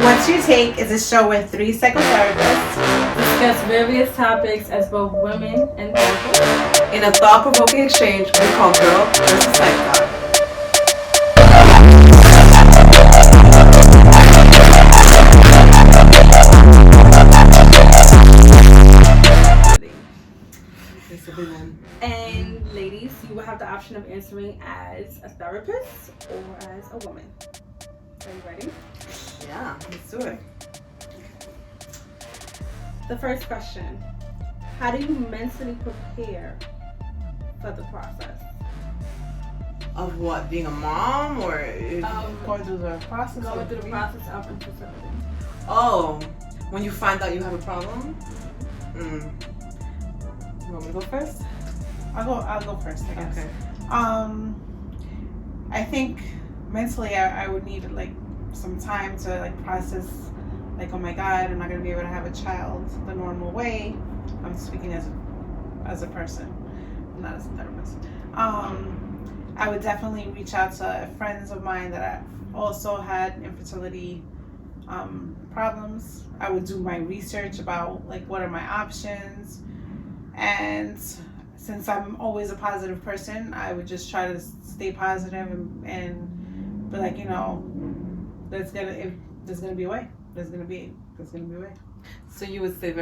What's Your Take is a show where three psychotherapists discuss various topics as both women and men in a thought-provoking exchange we call Girl versus Psych. And ladies, you will have the option of answering as a therapist or as a woman. Are you ready? Yeah, let's do it. The first question: how do you mentally prepare for the process? Of what? Being a mom or going through the process? Going through the process of infertility. Oh, when you find out you have a problem? You want me to go first? I'll go first, I guess. Okay. I think mentally I would need like some time to like process, like, oh my God, I'm not gonna be able to have a child the normal way. I'm speaking as a person, not as a therapist. I would definitely reach out to friends of mine that also had infertility problems. I would do my research about like what are my options, and since I'm always a positive person, I would just try to stay positive and be like, there's gonna be a way. There's gonna be a way. So you would say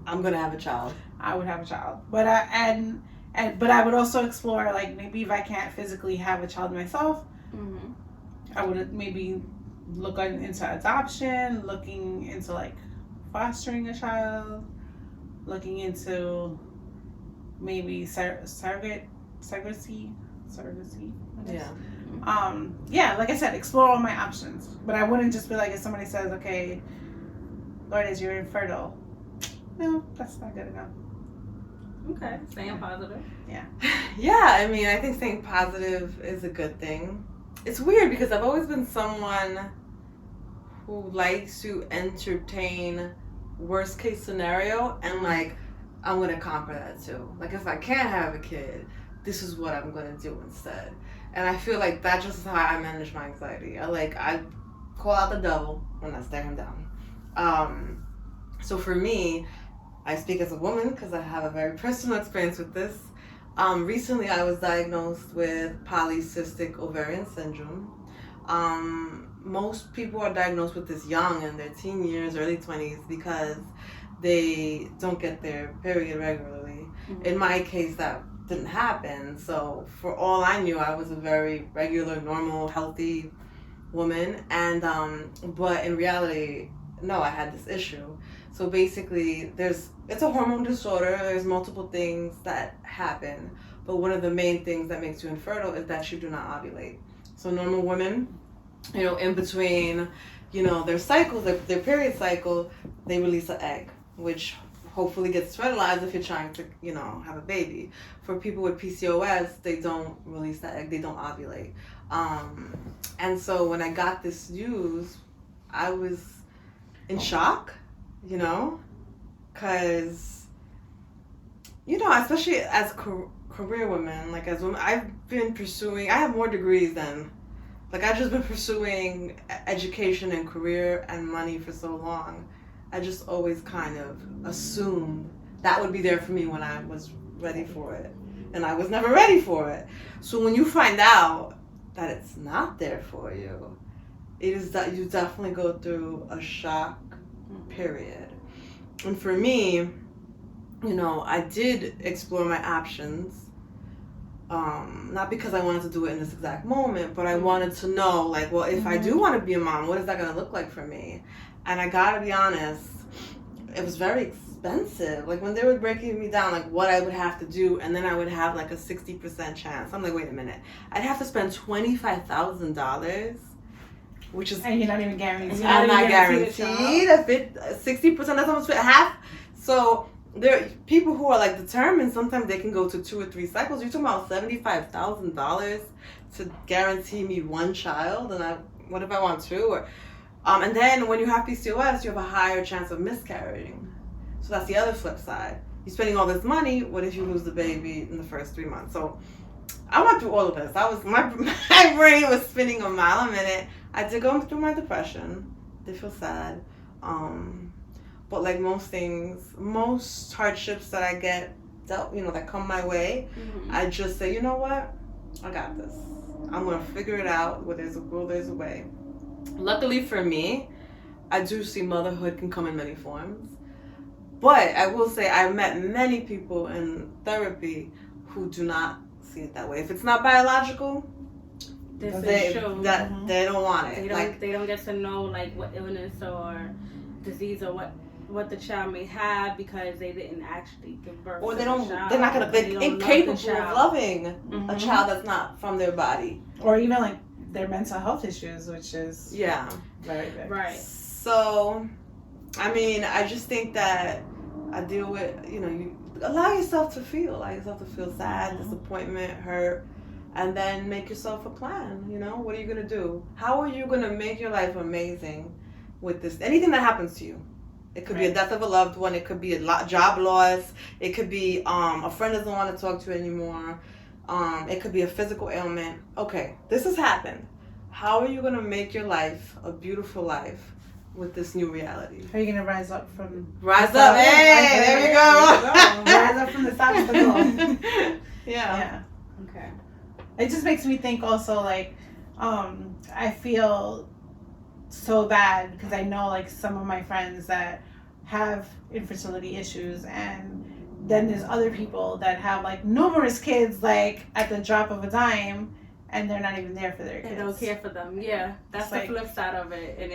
I'm gonna have a child. I would have a child, but I would also explore, like, maybe if I can't physically have a child myself, I would maybe look into adoption, looking into like fostering a child, looking into maybe surrogacy. Yeah. Like I said, explore all my options, but I wouldn't just be like, if somebody says, okay, Lourdes, you're infertile, no, that's not good enough. Okay, staying positive. Yeah. Yeah, I mean, I think staying positive is a good thing. It's weird because I've always been someone who likes to entertain worst case scenario and like, I'm gonna conquer that too. Like, if I can't have a kid, this is what I'm gonna do instead. And I feel like that's just how I manage my anxiety. I call out the devil when I stare him down. So for me, I speak as a woman because I have a very personal experience with this. Recently I was diagnosed with polycystic ovarian syndrome. Most people are diagnosed with this young, in their teen years, early 20s, because they don't get their period regularly. In my case, that didn't happen. So for all I knew, I was a very regular, normal, healthy woman. And but in reality, no, I had this issue. So basically, it's a hormone disorder. There's multiple things that happen, but one of the main things that makes you infertile is that you do not ovulate. So normal women, in between, their cycles, their period cycle, they release an egg, which hopefully gets fertilized if you're trying to, have a baby. For people with PCOS, they don't release that egg, they don't ovulate. And so when I got this news, I was in shock, because, especially as career women, like as women, I have more degrees than, I've just been pursuing education and career and money for so long. I just always kind of assumed that would be there for me when I was ready for it. And I was never ready for it. So when you find out that it's not there for you, it is that you definitely go through a shock period. And for me, I did explore my options. Not because I wanted to do it in this exact moment, but I wanted to know, if I do want to be a mom, what is that going to look like for me? And I gotta be honest, it was very expensive. Like, when they were breaking me down, what I would have to do, and then I would have a 60% chance. I'm like, wait a minute. I'd have to spend $25,000, which is... And you're not even guaranteed. I'm not guaranteed. 60%, that's almost half. So there are people who are determined. Sometimes they can go to 2 or 3 cycles. You're talking about $75,000 to guarantee me one child, and what if I want 2? And then when you have PCOS, you have a higher chance of miscarrying. So that's the other flip side. You're spending all this money. What if you lose the baby in the first 3 months? So I went through all of this. My brain was spinning a mile a minute. I did go through my depression. They feel sad. But like most things, most hardships that I get dealt, that come my way, I just say, you know what? I got this. I'm gonna figure it out. Where there's a will, there's a way. Luckily for me, I do see motherhood can come in many forms. But I will say I've met many people in therapy who do not see it that way. If it's not biological, they don't want it. They don't get to know like what illness or disease or what the child may have because they didn't actually give birth. Or they're incapable of loving a child that's not from their body. Or even like their mental health issues, which is very big. Right. So, I mean, I just think that I deal with, you allow yourself to feel sad, disappointment, hurt, and then make yourself a plan. What are you going to do? How are you going to make your life amazing with this? Anything that happens to you. It could be a death of a loved one. It could be a job loss. It could be a friend doesn't want to talk to you anymore. It could be a physical ailment. Okay, this has happened. How are you going to make your life a beautiful life with this new reality? How are you going to rise up from... Rise up. Hey, there we go. Rise up from the obstacle. Yeah. Okay. It just makes me think also, like, I feel so bad because I know, like, some of my friends that have infertility issues, and then there's other people that have, like, numerous kids, like, at the drop of a dime, and they're not even there for their kids. They don't care for them. Yeah, that's it's the flip side of it, and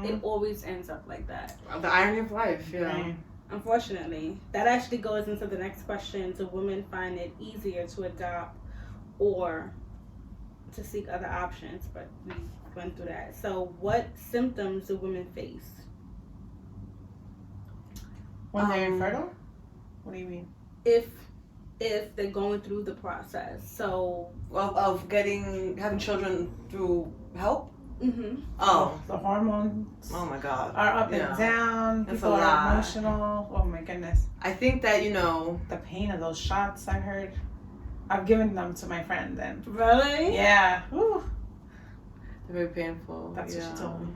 it always ends up like that. The irony of life, Right. Unfortunately, that actually goes into the next question. Do women find it easier to adopt or to seek other options? But we went through that. So what symptoms do women face When they're infertile? What do you mean? If they're going through the process? So of having children through help? Oh, the hormones. Oh my God. Are up and down. That's People a are lot. emotional. Oh my goodness. I think that the pain of those shots. I heard. I've given them to my friend. And really, yeah. Whew. they're very painful. That's what she told me.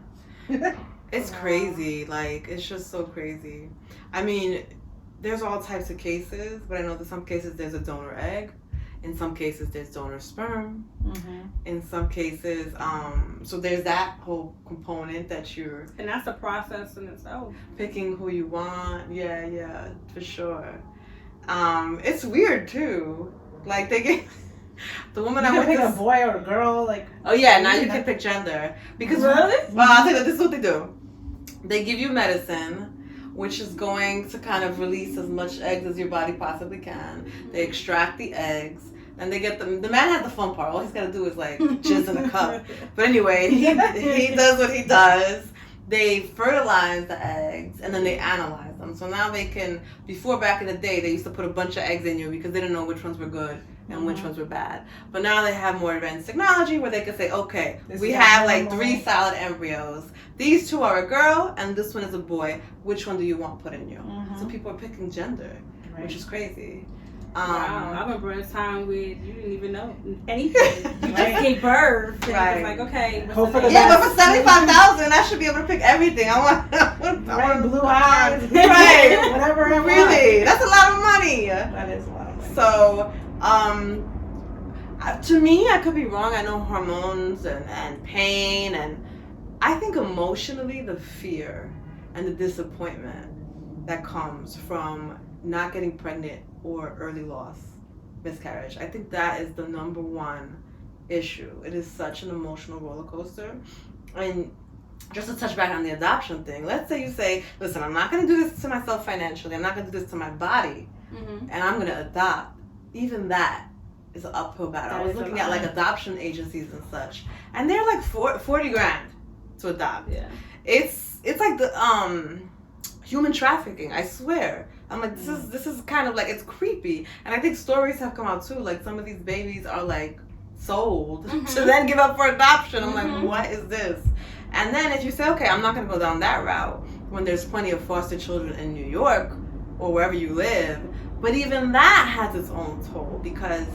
It's crazy. Like, it's just so crazy. I mean, there's all types of cases, but I know that some cases there's a donor egg. In some cases, there's donor sperm. In some cases, so there's that whole component that you're... And that's a process in itself. Picking who you want. Yeah, for sure. It's weird, too. Like, they get... The woman you I went pick to... a boy or a girl, like... Oh, yeah, now you can pick gender. Because... Really? Well, I'll tell you, this is what they do. They give you medicine, which is going to kind of release as much eggs as your body possibly can. They extract the eggs, and they get them. The man has the fun part. All he's got to do is, like, jizz in a cup. But anyway, he does what he does. They fertilize the eggs, and then they analyze them. So now they can, before back in the day, they used to put a bunch of eggs in you because they didn't know which ones were good and which ones were bad. But now they have more advanced technology where they can say, okay, we have like 3 solid embryos. These 2 are a girl, and this one is a boy. Which one do you want put in you? So people are picking gender, which is crazy. Wow, I remember a time where you didn't even know anything. You just gave birth. And it was like, okay. Hope for the Yeah, best. but for $75,000, I should be able to pick everything. I want blue eyes. Right. Whatever I want. Really, that's a lot of money. That is a lot of money. So, to me, I could be wrong. I know hormones and pain, and I think emotionally the fear and the disappointment that comes from not getting pregnant or early loss, miscarriage. I think that is the number one issue. It is such an emotional roller coaster. And just to touch back on the adoption thing, let's say you say, listen, I'm not going to do this to myself financially. I'm not going to do this to my body. And I'm going to adopt. Even that is an uphill battle. I was looking at like adoption agencies and such. And they're like $40,000 to adopt. Yeah. It's like the human trafficking, I swear. I'm like, this is kind of like, it's creepy. And I think stories have come out too, like some of these babies are like sold to then give up for adoption. I'm like, what is this? And then if you say, okay, I'm not going to go down that route when there's plenty of foster children in New York or wherever you live, but even that has its own toll because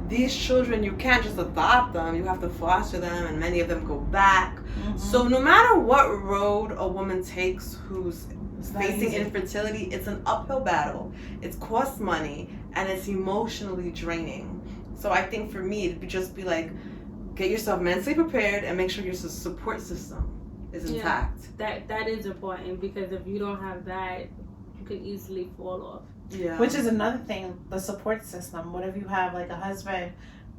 these children, you can't just adopt them. You have to foster them, and many of them go back. Mm-hmm. So no matter what road a woman takes who's facing easy. infertility, it's an uphill battle. It costs money, and it's emotionally draining. So I think for me, it'd just be like, get yourself mentally prepared and make sure your support system is intact. That is important, because if you don't have that, you can easily fall off. Yeah. Which is another thing, the support system. What if you have like a husband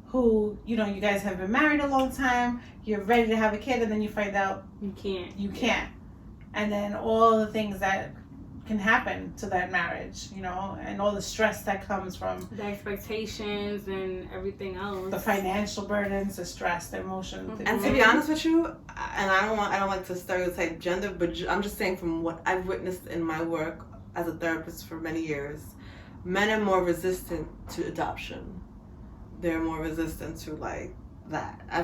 who, you know, you guys have been married a long time, you're ready to have a kid, and then you find out You can't. and then all the things that can happen to that marriage, you know, and all the stress that comes from The expectations and everything else. the financial burdens, the stress, the emotion. Mm-hmm. And to be honest with you, and I don't like to stereotype gender, but I'm just saying from what I've witnessed in my work as a therapist for many years, men are more resistant to adoption. They're more resistant to like that. I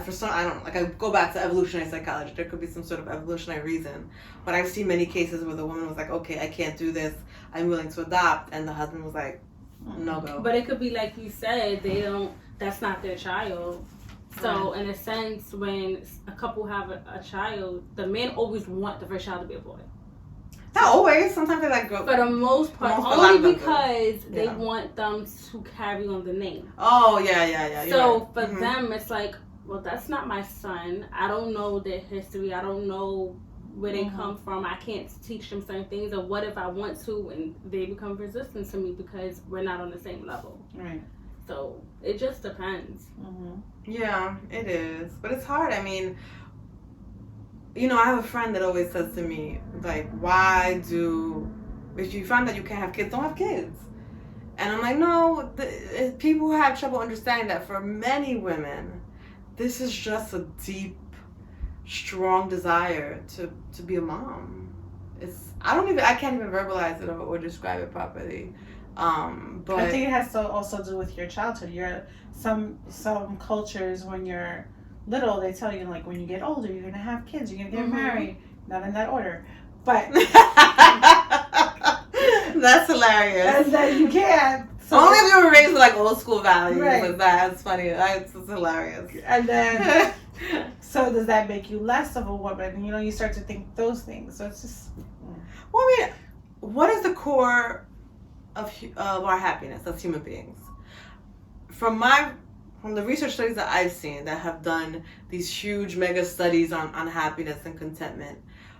go back to evolutionary psychology. There could be some sort of evolutionary reason, but I've seen many cases where the woman was like, okay, I can't do this, I'm willing to adopt, and the husband was like, no go. But it could be like you said, that's not their child. So in a sense, when a couple have a child, the men always want the first child to be a boy. Not always. Sometimes they like go. For the most part, Most, a lot of only them because they Yeah. want them to carry on the name. Oh yeah. You're So right. for Mhm. them, it's like, well, that's not my son. I don't know their history. I don't know where they come from. I can't teach them certain things. Or what if I want to, and they become resistant to me because we're not on the same level. Right. So it just depends. Mm-hmm. Yeah, it is. But it's hard. I mean, you know, I have a friend that always says to me, like, if you find that you can't have kids, don't have kids. And I'm like, no, people have trouble understanding that for many women, this is just a deep, strong desire to be a mom. I can't even verbalize it or describe it properly. But I think it has to also do with your childhood. Some cultures, when you're little, they tell you like when you get older, you're gonna have kids, you're gonna get married. Not in that order, but that's hilarious. and then you can't. So, Only if you were raised with like old school values, Right. like that's funny. It's hilarious. and then so does that make you less of a woman? You know, you start to think those things. So it's just. Well, I mean, what is the core of our happiness as human beings? From the research studies that I've seen that have done these huge mega studies on happiness and contentment,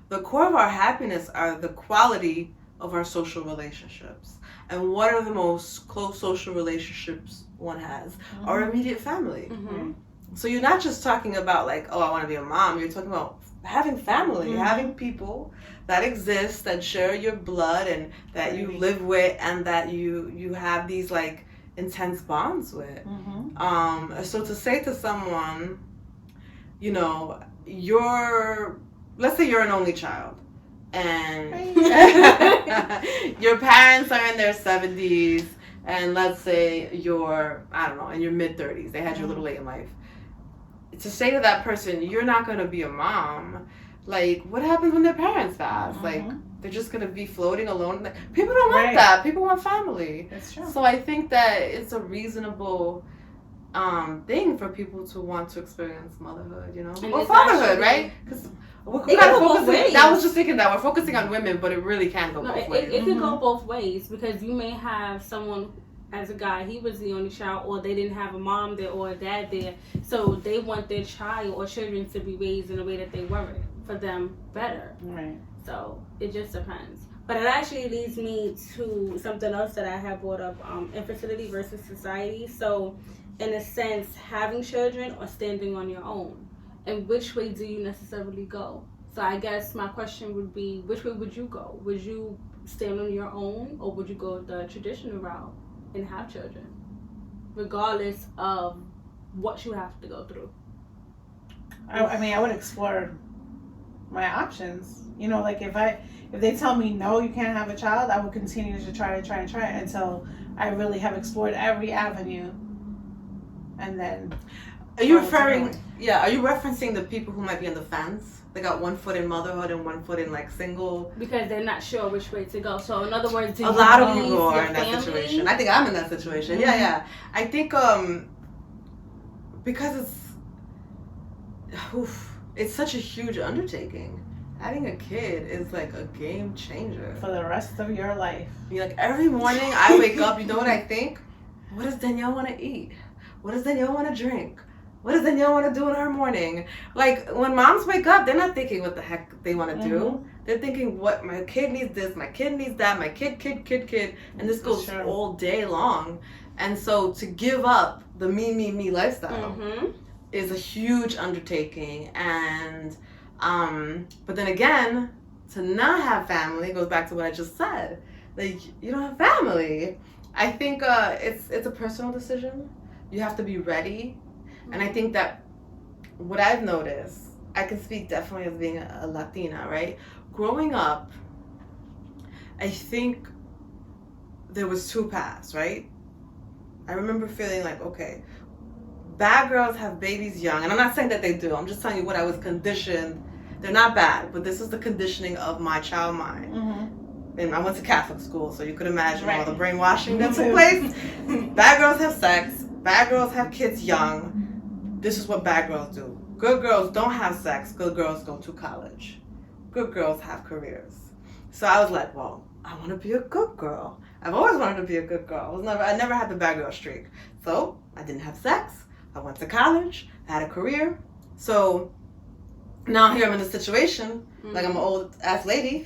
the core of our happiness are the quality of our social relationships. And what are the most close social relationships one has? Our immediate family. Mm-hmm. So you're not just talking about like, oh, I want to be a mom. You're talking about having family, having people that exist, that share your blood and that you live with, and that you have these like intense bonds with. So to say to someone, you know, let's say you're an only child, and your parents are in their 70s, and let's say you're, I don't know, in your mid-30s. They had you a little late in life. To say to that person, you're not going to be a mom, like, what happens when their parents pass? Like, they're just going to be floating alone. People don't want that. People want family. That's true. So I think that it's a reasonable thing for people to want to experience motherhood, you know? And or it's fatherhood, actually- right? Because It can go both ways. I was just thinking that we're focusing on women, but it really can go both ways. It could go both ways, because you may have someone, as a guy, he was the only child, or they didn't have a mom there or a dad there, so they want their child or children to be raised in a way that they weren't, for them better. Right. So it just depends. But it actually leads me to something else that I have brought up, infertility versus society. So in a sense, having children or standing on your own, and which way do you necessarily go? So I guess my question would be, which way would you go? Would you stand on your own, or would you go the traditional route and have children, regardless of what you have to go through? I mean, I would explore my options. You know, like if they tell me no, you can't have a child, I would continue to try until I really have explored every avenue. And then Are you referencing the people who might be on the fence? They got one foot in motherhood and one foot in like single. Because they're not sure which way to go. So in other words, A lot of people are in that situation. I think I'm in that situation. Yeah. I think because it's such a huge undertaking. Having a kid is like a game changer. For the rest of your life. Like every morning I wake up, you know what I think? What does Danielle want to eat? What does Danielle want to drink? What does Danielle want to do in her morning? Like when moms wake up, they're not thinking what the heck they want to do. They're thinking, what, my kid needs this, my kid needs that, my kid. And this goes all day long. And so to give up the me lifestyle is a huge undertaking. And but then again, to not have family goes back to what I just said. Like, you don't have family. I think it's a personal decision. You have to be ready. And I think that what I've noticed, I can speak definitely as being a Latina, right? Growing up, I think there was two paths, right? I remember feeling like, okay, bad girls have babies young. And I'm not saying that they do. I'm just telling you what I was conditioned. They're not bad, but this is the conditioning of my child mind. And I went to Catholic school, so you could imagine all the brainwashing that took place. Bad girls have sex. Bad girls have kids young. This is what bad girls do. Good girls don't have sex. Good girls go to college. Good girls have careers. So I was like, well, I want to be a good girl. I've always wanted to be a good girl. I never had the bad girl streak. So I didn't have sex. I went to college. I had a career. So now here I'm in a situation, like I'm an old ass lady.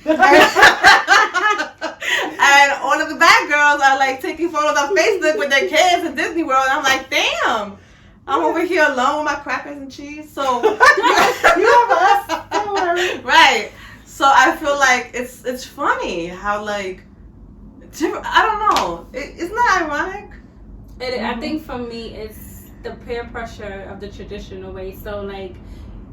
And all of the bad girls are like taking photos on Facebook with their kids in Disney World. And I'm like, damn. I'm over here alone with my crackers and cheese. So you have us. Don't worry. Right. So I feel like it's funny how like I don't know. Isn't that ironic? I think for me it's the peer pressure of the traditional way. So like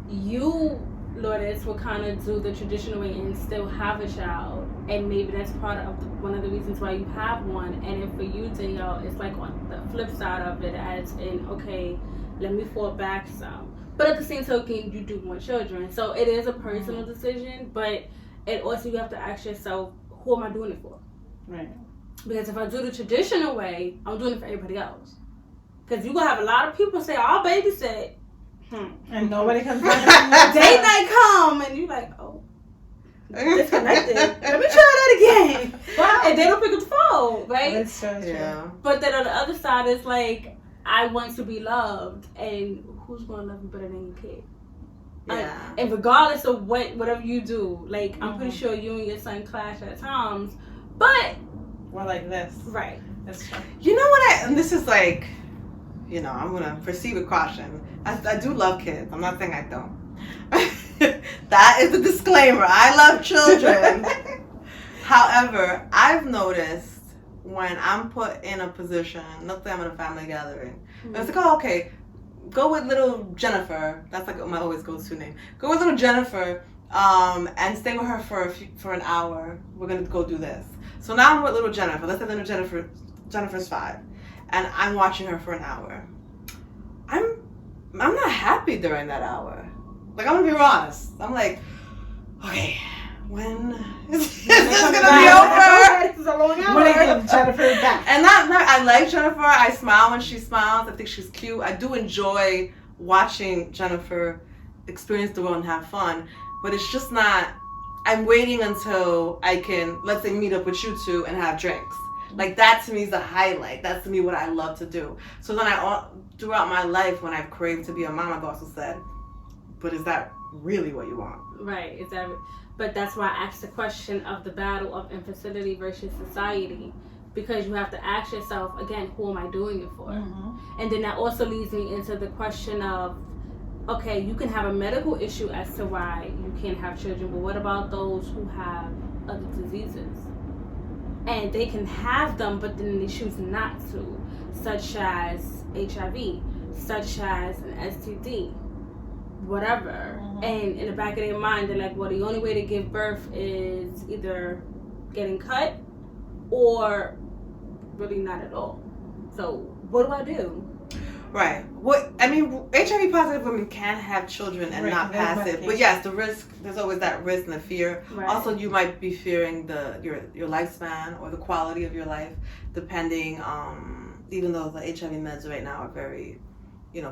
you, Lourdes, will kind of do the traditional way and still have a child, and maybe that's part of one of the reasons why you have one. And then for you, Danielle, it's like on the flip side of it, as in, okay, let me fall back some. But at the same token, you do want children, so it is a personal decision. But it also, you have to ask yourself, who am I doing it for? Right. Because if I do the traditional way, I'm doing it for everybody else. Because you gonna have a lot of people say, "I'll babysit." And nobody comes back. Date night come, and you like, oh, disconnected. Let me try that again. Wow. And they don't pick up the phone, right? That's so true. Yeah. But then on the other side, it's like, I want to be loved, and who's gonna love you better than your kid? Yeah. And regardless of whatever you do, like I'm pretty sure you and your son clash at times, but we're like this. Right. That's true. You know what? And this is like, you know, I'm gonna proceed with caution. I do love kids. I'm not saying I don't. That is the disclaimer. I love children. However, I've noticed when I'm put in a position, let's say I'm at a family gathering, it's like, oh, okay, go with little Jennifer. That's like my always go-to name. Go with little Jennifer, and stay with her for an hour. We're gonna go do this. So now I'm with little Jennifer. Let's say little Jennifer's 5, and I'm watching her for an hour. I'm not happy during that hour. Like, I'm gonna be honest. I'm like, okay, when is this gonna be over? It's a long hour. When is Jennifer back? And I like Jennifer. I smile when she smiles. I think she's cute. I do enjoy watching Jennifer experience the world and have fun. But it's just not. I'm waiting until I can, let's say, meet up with you two and have drinks. Like, that to me is the highlight. That's to me what I love to do. So then throughout my life, when I've craved to be a mom, I've also said, but is that really what you want? Right. But that's why I asked the question of the battle of infertility versus society. Because you have to ask yourself, again, who am I doing it for? And then that also leads me into the question of, okay, you can have a medical issue as to why you can't have children, but what about those who have other diseases? And they can have them, but then they choose not to, such as HIV, such as an STD, whatever. And in the back of their mind, they're like, well, the only way to give birth is either getting cut or really not at all. So what do I do? Right. What I mean, HIV positive women can have children and not passive. But yes, the risk, there's always that risk and the fear. Right. Also, you might be fearing your lifespan or the quality of your life, depending, even though the HIV meds right now are very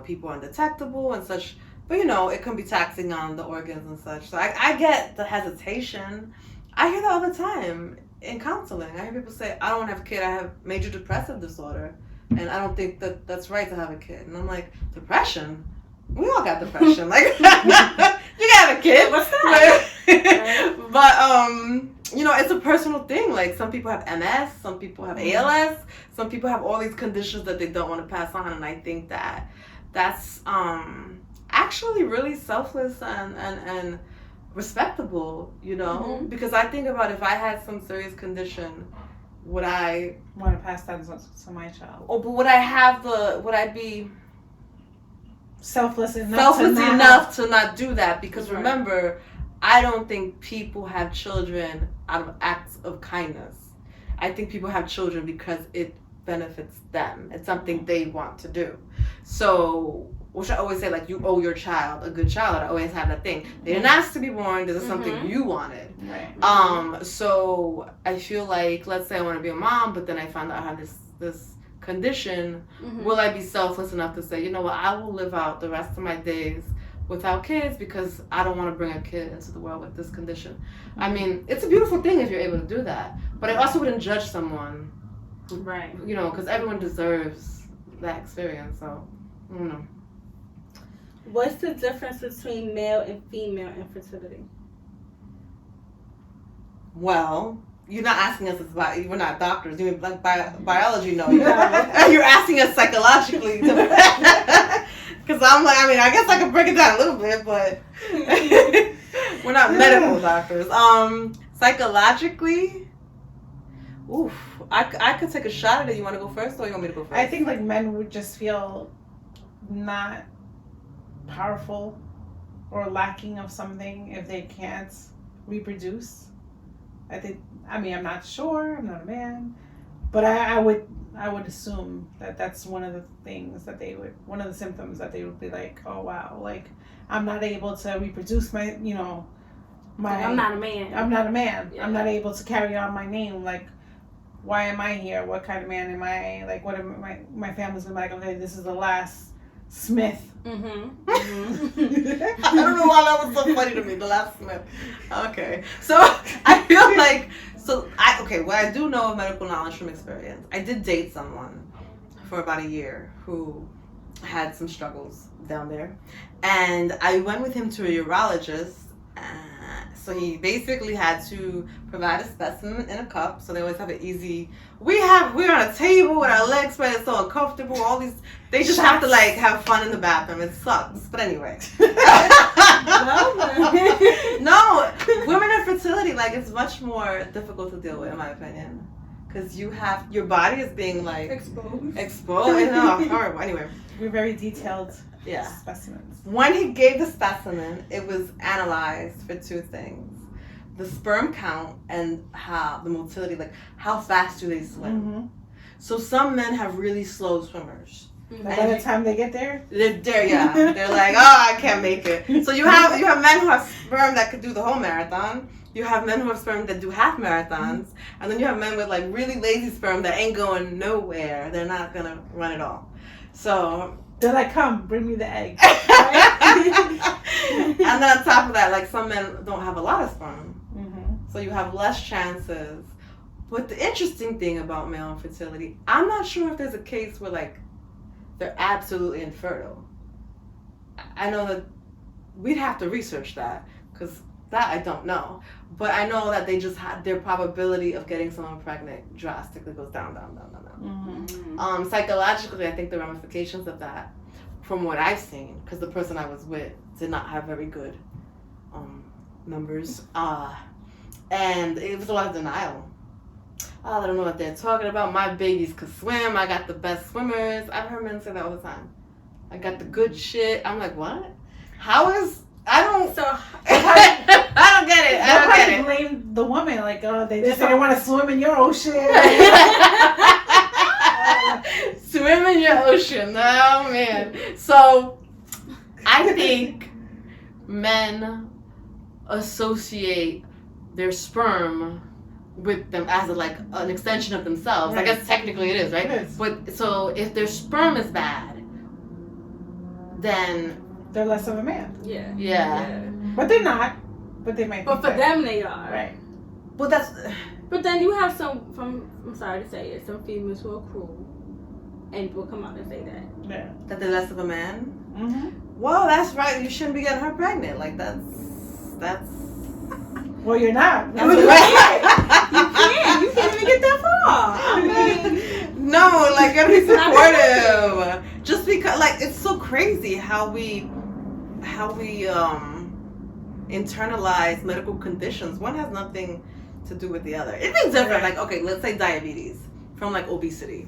people are undetectable and such. But, it can be taxing on the organs and such. So I get the hesitation. I hear that all the time in counseling. I hear people say, I don't want to have a kid. I have major depressive disorder. And I don't think that's right to have a kid. And I'm like, depression? We all got depression. Like, you can have a kid. What's that? But, it's a personal thing. Like, some people have MS. Some people have ALS. Some people have all these conditions that they don't want to pass on. And I think that's actually really selfless and respectable, because I think about if I had some serious condition, would I want to pass that to my child? Oh, but would I be selfless enough to not do that? Because remember, I don't think people have children out of acts of kindness. I think people have children because it benefits them. It's something they want to do. So, which I always say, like, you owe your child a good child. I always have that thing. They didn't ask to be born. This is something you wanted. Right. So I feel like, let's say I want to be a mom, but then I found out I have this condition. Will I be selfless enough to say, you know what, I will live out the rest of my days without kids because I don't want to bring a kid into the world with this condition. I mean, it's a beautiful thing if you're able to do that. But I also wouldn't judge someone. Right. Because everyone deserves that experience. So, I don't know. What's the difference between male and female infertility? Well, you're not asking us we're not doctors. You mean like biology? No, you're asking us psychologically. Because I'm like, I guess I could break it down a little bit, but we're not medical doctors. Psychologically, I could take a shot at it. You want to go first, or you want me to go first? I think like men would just feel not powerful or lacking of something if they can't reproduce. I'm not sure, I'm not a man, but I would assume that that's one of the things that one of the symptoms that they would be like, oh wow, like I'm not able to reproduce I'm not a man. Yeah. I'm not able to carry on my name. Like, why am I here? What kind of man am I? Like, what am my family's gonna be like, okay, this is the last Smith. I don't know why that was so funny to me, the last Smith. Okay. So I feel like, what I do know of medical knowledge from experience, I did date someone for about a year who had some struggles down there. And I went with him to a urologist. So he basically had to provide a specimen in a cup. So they always have an easy. We're on a table with our legs spread. It's so uncomfortable. All these. They just have to like have fun in the bathroom. It sucks. But anyway. No, women infertility, like, it's much more difficult to deal with, in my opinion, because your body is being like exposed. No, horrible. Anyway, we're very detailed. Yeah. Specimens. When he gave the specimen, it was analyzed for two things: the sperm count and how the motility, like how fast do they swim. So some men have really slow swimmers. By the time they get there, they're like, oh, I can't make it. So you have men who have sperm that could do the whole marathon. You have men who have sperm that do half marathons, and then you have men with like really lazy sperm that ain't going nowhere. They're not gonna run it all. So they're like, come, bring me the egg. And then on top of that, like, some men don't have a lot of sperm, so you have less chances. But the interesting thing about male infertility, I'm not sure if there's a case where like they're absolutely infertile. I know that we'd have to research that, because that I don't know. But I know that they just had their probability of getting someone pregnant drastically goes down. Psychologically, I think the ramifications of that, from what I've seen, because the person I was with did not have very good numbers, and it was a lot of denial. Oh, I don't know what they're talking about. My babies could swim. I got the best swimmers. I've heard men say that all the time. I got the good shit. I'm like, what? How is... I don't get it. I don't get it. Blame the woman, like, oh, they just didn't want to swim in your ocean. Swim in your ocean. Oh, man. So, I think men associate their sperm with them as an extension of themselves. Right. I guess technically it is, right? It is. But so if their sperm is bad, then they're less of a man. Yeah. But they're not. But they might. But for them, they are. Right. Well, that's. But then you have I'm sorry to say it, some females who are cruel, and will come out and say that. Yeah. That they're less of a man. Mm-hmm. Well, that's right. You shouldn't be getting her pregnant. Like that's. Well, you're not. That's right. You can't even get that far. I mean, No, like gotta be supportive. Just because, like, it's so crazy how we internalize medical conditions. One has nothing to do with the other. It's different. Like, okay, let's say diabetes from like obesity.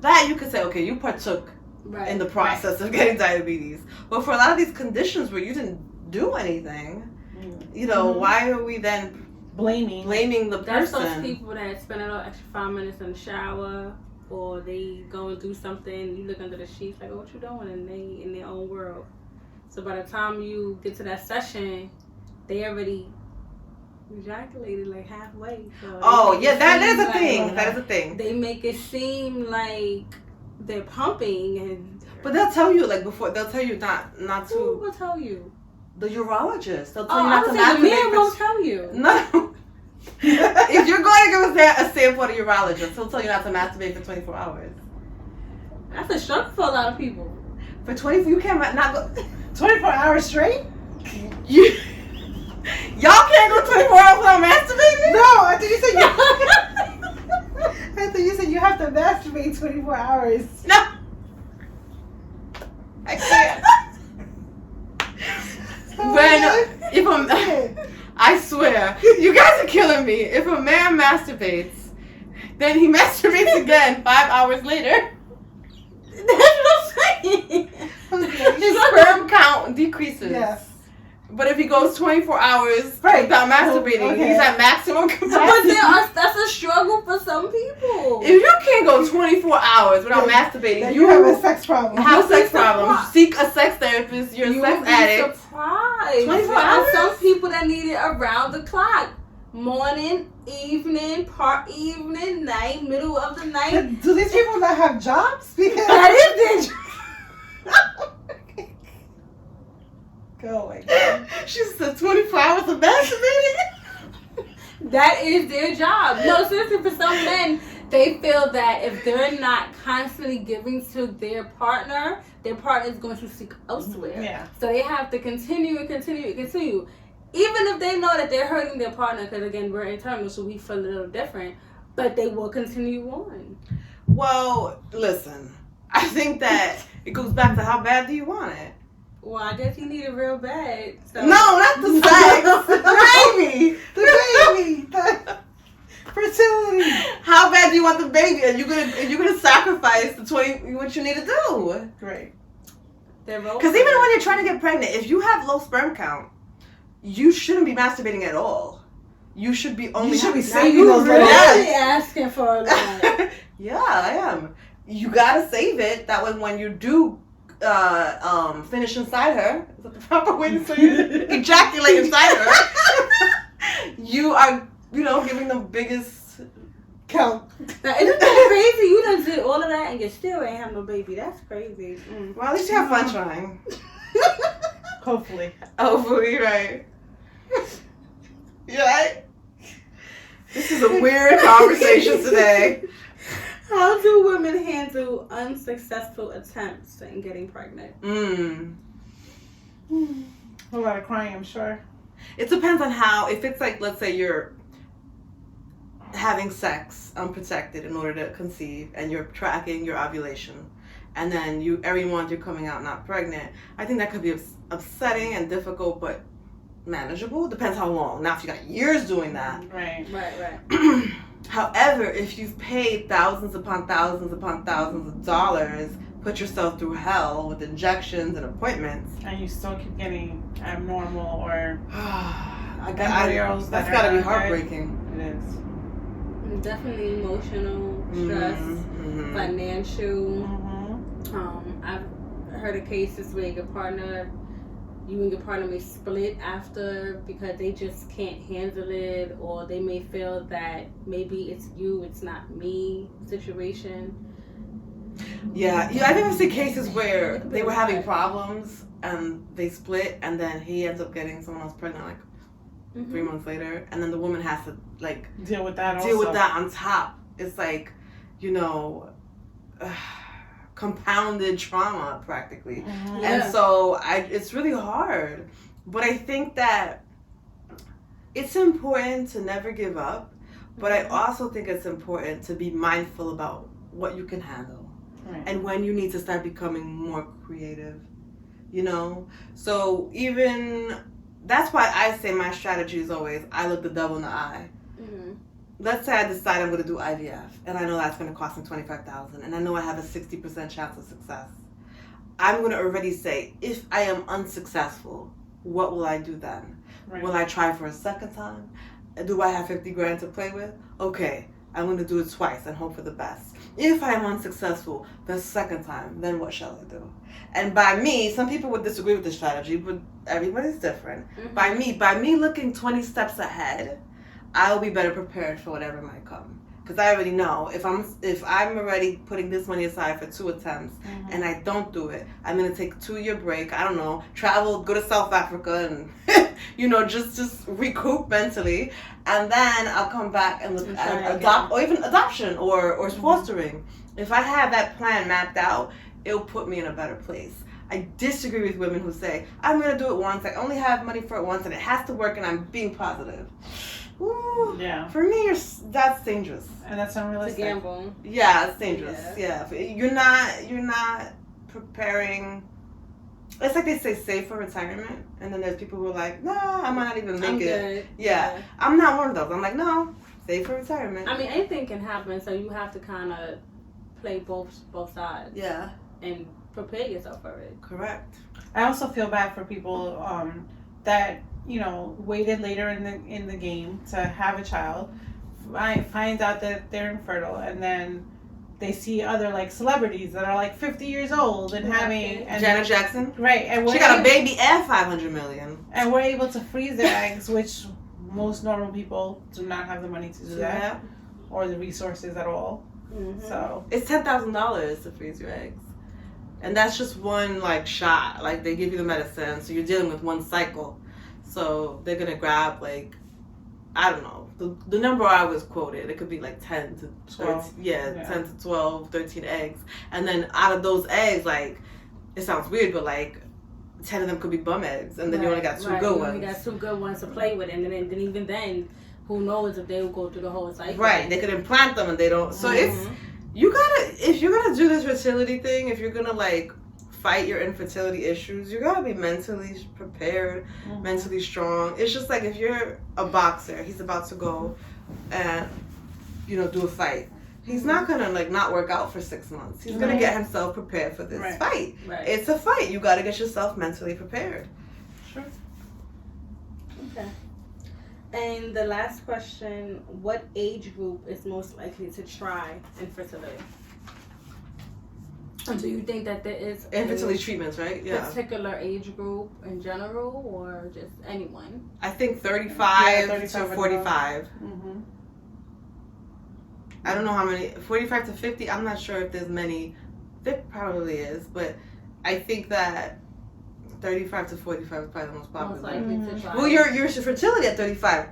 That you could say, okay, you partook in the process of getting diabetes. But for a lot of these conditions where you didn't do anything, you know, why are we then blaming the That's person? those people that spend a little extra 5 minutes in the shower, or they go and do something. You look under the sheets like, oh, what you doing? And they in their own world. So by the time you get to that session, they already ejaculated like halfway. So that is a thing. That is a thing. They make it seem like they're pumping, and but they'll tell you like before. They'll tell you not to. who will tell you? The urologist. They'll tell you I not to was saying the masturbate. man won't tell you. No. If you're going to give a sample to the urologist, he'll tell you not to masturbate for 24 hours. That's a struggle for a lot of people. For 24, you can't not go. 24 hours straight? Y'all can't go 24 hours without masturbating? No, I think you said I thought you said you have to masturbate 24 hours. No. I can't. I swear, you guys are killing me. If a man masturbates, then he masturbates again 5 hours later. That's what I'm saying. His sperm count decreases. Yes. But if he goes 24 hours without masturbating, he's at maximum capacity. But that's a struggle for some people. If you can't go 24 hours without masturbating, you have a sex problem. Have sex problems. Seek a sex therapist. You're a sex addict. Surprised. 24 hours? Some people that need it around the clock. Morning, evening, part evening, night, middle of the night. Do these people not have jobs? Because that is their job. Go away. She said 24 hours of masturbating. That is their job. No, seriously, for some men, they feel that if they're not constantly giving to their partner is going to seek elsewhere. Yeah. So they have to continue. Even if they know that they're hurting their partner, because again, we're internal, so we feel a little different, but they will continue on. Well, listen, I think that it goes back to how bad do you want it? Well, I guess he needed real bad. So. No, not the sex. The baby. The fertility. How bad do you want the baby? Are you gonna sacrifice the 20 what you need to do? Great. Because even when you're trying to get pregnant, if you have low sperm count, you shouldn't be masturbating at all. You should be only. You should be Now saving you those. really asking for a lot. Yeah, I am. You gotta save it. That way, when you do finish inside her, is that the proper way to say it? Ejaculate inside her. You are, giving the biggest count. Now, isn't that crazy? You done did all of that and you still ain't have no baby. That's crazy. Well, at least you have fun trying. Hopefully, right. You right? This is a weird conversation today. How do women handle unsuccessful attempts in getting pregnant? A lot of crying, I'm sure. It depends on how. If it's like, let's say you're having sex unprotected in order to conceive, and you're tracking your ovulation, and then every month you're coming out not pregnant, I think that could be upsetting and difficult, but manageable. Depends how long. Now, if you got years doing that. Right. However, if you've paid thousands upon thousands upon thousands of dollars, put yourself through hell with injections and appointments, and you still keep getting abnormal or that's got to be heartbreaking. It is. Definitely emotional, stress, financial. I've heard of cases where you and your partner may split after because they just can't handle it, or they may feel that maybe it's you, it's not me situation. Yeah, I think I've seen cases where they were having problems and they split, and then he ends up getting someone else pregnant like 3 months later, and then the woman has to like deal with that on top. It's like, you know, compounded trauma practically. And so it's really hard, but I think that it's important to never give up, but I also think it's important to be mindful about what you can handle. Right. And when you need to start becoming more creative, you know? So even, that's why I say my strategy is always, I look the devil in the eye. Let's say I decide I'm going to do IVF, and I know that's going to cost me $25,000, and I know I have a 60% chance of success. I'm going to already say, if I am unsuccessful, what will I do then? Right. Will I try for a second time? Do I have 50 grand to play with? Okay, I'm going to do it twice and hope for the best. If I am unsuccessful the second time, then what shall I do? And by me, some people would disagree with this strategy, but everybody's different. By me looking 20 steps ahead, I'll be better prepared for whatever might come. Because I already know if I'm already putting this money aside for 2 attempts and I don't do it, I'm gonna take a 2-year break. I don't know, travel, go to South Africa, and you know, just recoup mentally, and then I'll come back and look at adopt, or even adoption or fostering. If I have that plan mapped out, it'll put me in a better place. I disagree with women who say, I'm gonna do it once, I only have money for it once, and it has to work, and I'm being positive. Ooh, yeah. For me, that's dangerous. And that's unrealistic. It's a gamble. Yeah, it's dangerous. Yeah. You're not preparing. It's like they say, save for retirement, and then there's people who are like, nah, I might not even make it. Good. Yeah, I'm not one of those. I'm like, no, save for retirement. I mean, anything can happen, so you have to kind of play both sides. Yeah. And prepare yourself for it. Correct. I also feel bad for people that, you know, waited later in the game to have a child, finds out that they're infertile, and then they see other like celebrities that are like 50 years old and having Janet Jackson, right? And she got a baby and $500 million, and we're able to freeze their eggs, which most normal people do not have the money to do that or the resources at all. So it's $10,000 to freeze your eggs. And that's just one like shot. Like they give you the medicine, so you're dealing with one cycle. So they're gonna grab like, I don't know, the number I was quoted. It could be like 10 to 12. 10 to 12, 13 eggs. And then out of those eggs, like, it sounds weird, but like 10 of them could be bum eggs, and then you only got 2 good ones. You got 2 good ones to play with, and then even then, who knows if they will go through the whole cycle. Right, they could implant them and they don't. So it's, if you're gonna do this fertility thing, if you're gonna like fight your infertility issues, you gotta be mentally prepared, mentally strong. It's just like if you're a boxer, he's about to go and, you know, do a fight. He's not gonna like not work out for 6 months. He's gonna get himself prepared for this fight. Right. It's a fight. You gotta get yourself mentally prepared. sure. Okay. And the last question, what age group is most likely to try infertility? And do you think that there is Infertility treatments, right? Yeah. particular age group in general, or just anyone? I think 35 to 35 45. I don't know how many, 45 to 50, I'm not sure if there's many. There probably is, but I think that 35 to 45 is probably the most popular. Most likely to try. Well, your fertility at 35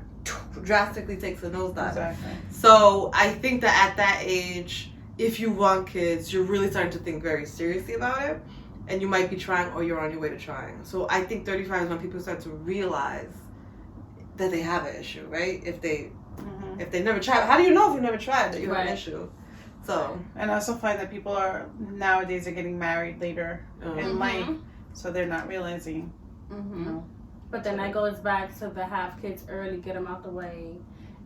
drastically takes a nosedive. Exactly. So I think that at that age, if you want kids, you're really starting to think very seriously about it, and you might be trying, or you're on your way to trying. So I think 35 is when people start to realize that they have an issue, right? If they never tried, how do you know if you never tried that you have an issue? So, and I also find that people nowadays are getting married later in life, so they're not realizing. You know, but then that goes back to the have kids early, get them out the way,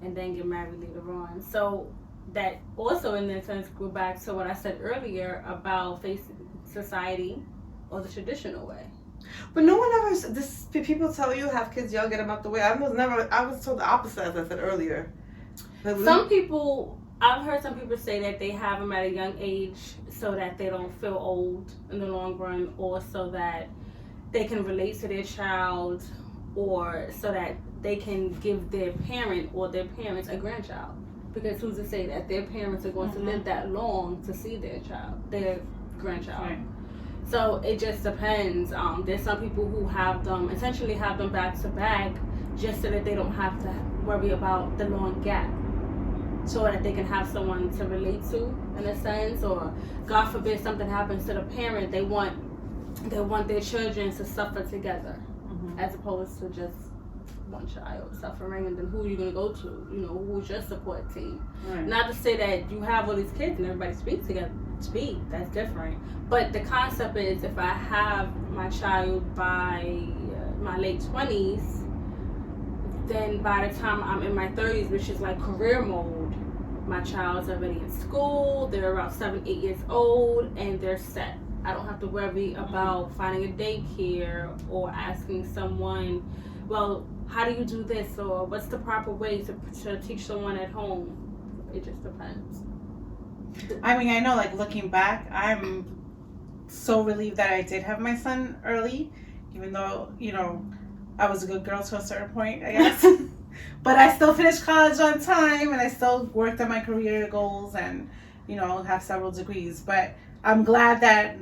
and then get married later on. So that also in a sense go back to what I said earlier about facing society or the traditional way. but no one ever, people tell you have kids young, get them out the way. I was told the opposite, as I said earlier. Some people, I've heard some people say that they have them at a young age so that they don't feel old in the long run, or so that they can relate to their child, or so that they can give their parent or their parents a grandchild. because who's to say that their parents are going to live that long to see their grandchild? Right. So it just depends. There's some people who have them back to back, just so that they don't have to worry about the long gap, so that they can have someone to relate to in a sense, or God forbid something happens to the parent, they want their children to suffer together, as opposed to just one child suffering, and then who are you going to go to? Who's your support team? Right. Not to say that you have all these kids and everybody speaks together. That's different. But the concept is, if I have my child by my late 20s, then by the time I'm in my 30s, which is like career mode, my child's already in school, they're around 7-8 years old, and they're set. I don't have to worry about finding a daycare or asking someone, well, how do you do this, or what's the proper way to teach someone at home. It just depends. I mean, I know, like, looking back, I'm so relieved that I did have my son early, even though, I was a good girl to a certain point, I guess. But I still finished college on time, and I still worked on my career goals and, have several degrees. But I'm glad that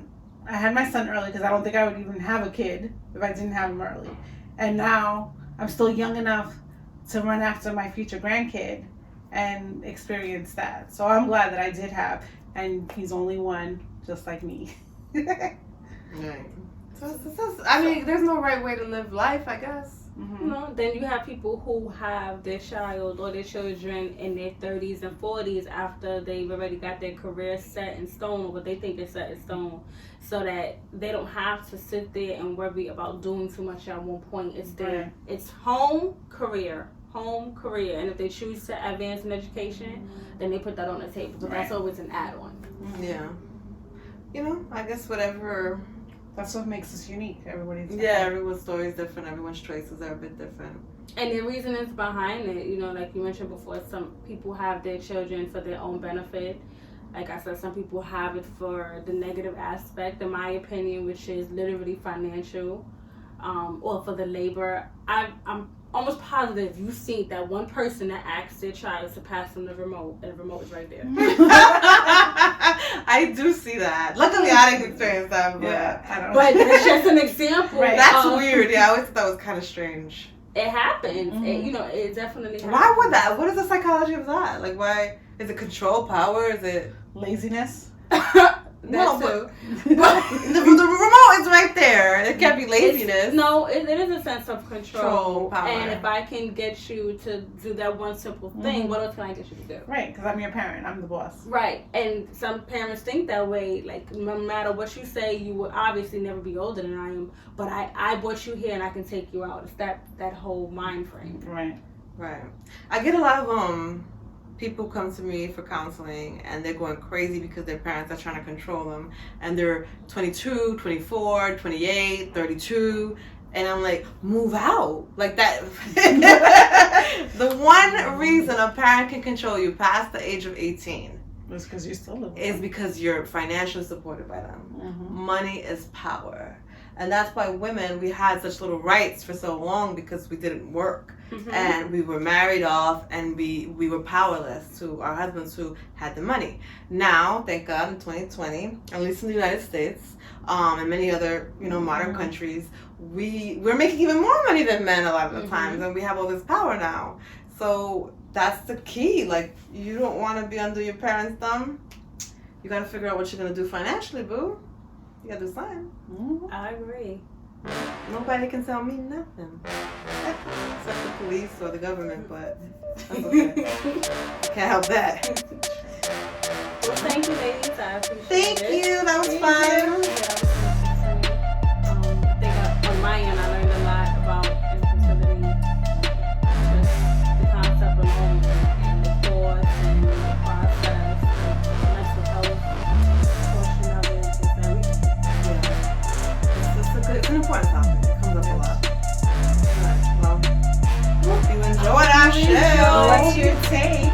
I had my son early, because I don't think I would even have a kid if I didn't have him early. And now I'm still young enough to run after my future grandkid and experience that. So I'm glad that I did have, and he's only one, just like me. Right. So, there's no right way to live life, I guess. Then you have people who have their child or their children in their 30s and 40s after they've already got their career set in stone, or what they think is set in stone, so that they don't have to sit there and worry about doing too much at one point. It's home, career, and if they choose to advance in education, then they put that on the table. But that's always an add-on. Yeah. I guess whatever. That's what makes us unique. Everybody's different. Yeah, everyone's story is different. Everyone's choices are a bit different. And the reason is behind it, like you mentioned before, some people have their children for their own benefit. Like I said, some people have it for the negative aspect, in my opinion, which is literally financial, or for the labor. I'm almost positive you've seen that one person that asked their child to pass them the remote, and the remote is right there. I do see that. Luckily, I didn't experience that, but but it's just an example. Right. That's weird. Yeah, I always thought that was kind of strange. It happens. It definitely happens. Why would that? What is the psychology of that? Like, why? Is it control, power? Is it laziness? No, but the remote is right there. It can't be laziness. It is a sense of control. Power. And if I can get you to do that one simple thing, what else can I get you to do? Right, because I'm your parent. I'm the boss. Right, and some parents think that way. Like, no matter what you say, you will obviously never be older than I am. But I brought you here, and I can take you out. It's that whole mind frame. Right. I get a lot of people come to me for counseling, and they're going crazy because their parents are trying to control them, and they're 22, 24, 28, 32, and I'm like, move out. Like that. The one reason a parent can control you past the age of 18 is because you're still living. Is because you're financially supported by them. Money is power. And that's why women, we had such little rights for so long, because we didn't work. And we were married off, and we were powerless to our husbands who had the money. Now, thank God, in 2020, at least in the United States, and many other, modern countries, we're making even more money than men a lot of the times, and we have all this power now. So that's the key. Like, you don't want to be under your parents' thumb. You got to figure out what you're going to do financially, boo. You got to do something. I agree. Nobody can tell me nothing. Except the police or the government, but that's okay. Can't help that. Well, thank you, ladies. I appreciate it. Thank you. That was fun. I think on my end, I learned a lot about infertility, just the concept alone, and the cause and the process, the mental health portion of it is everything. It's an important topic. It comes up a lot. Alright, well, hope you enjoyed our show. What's your take?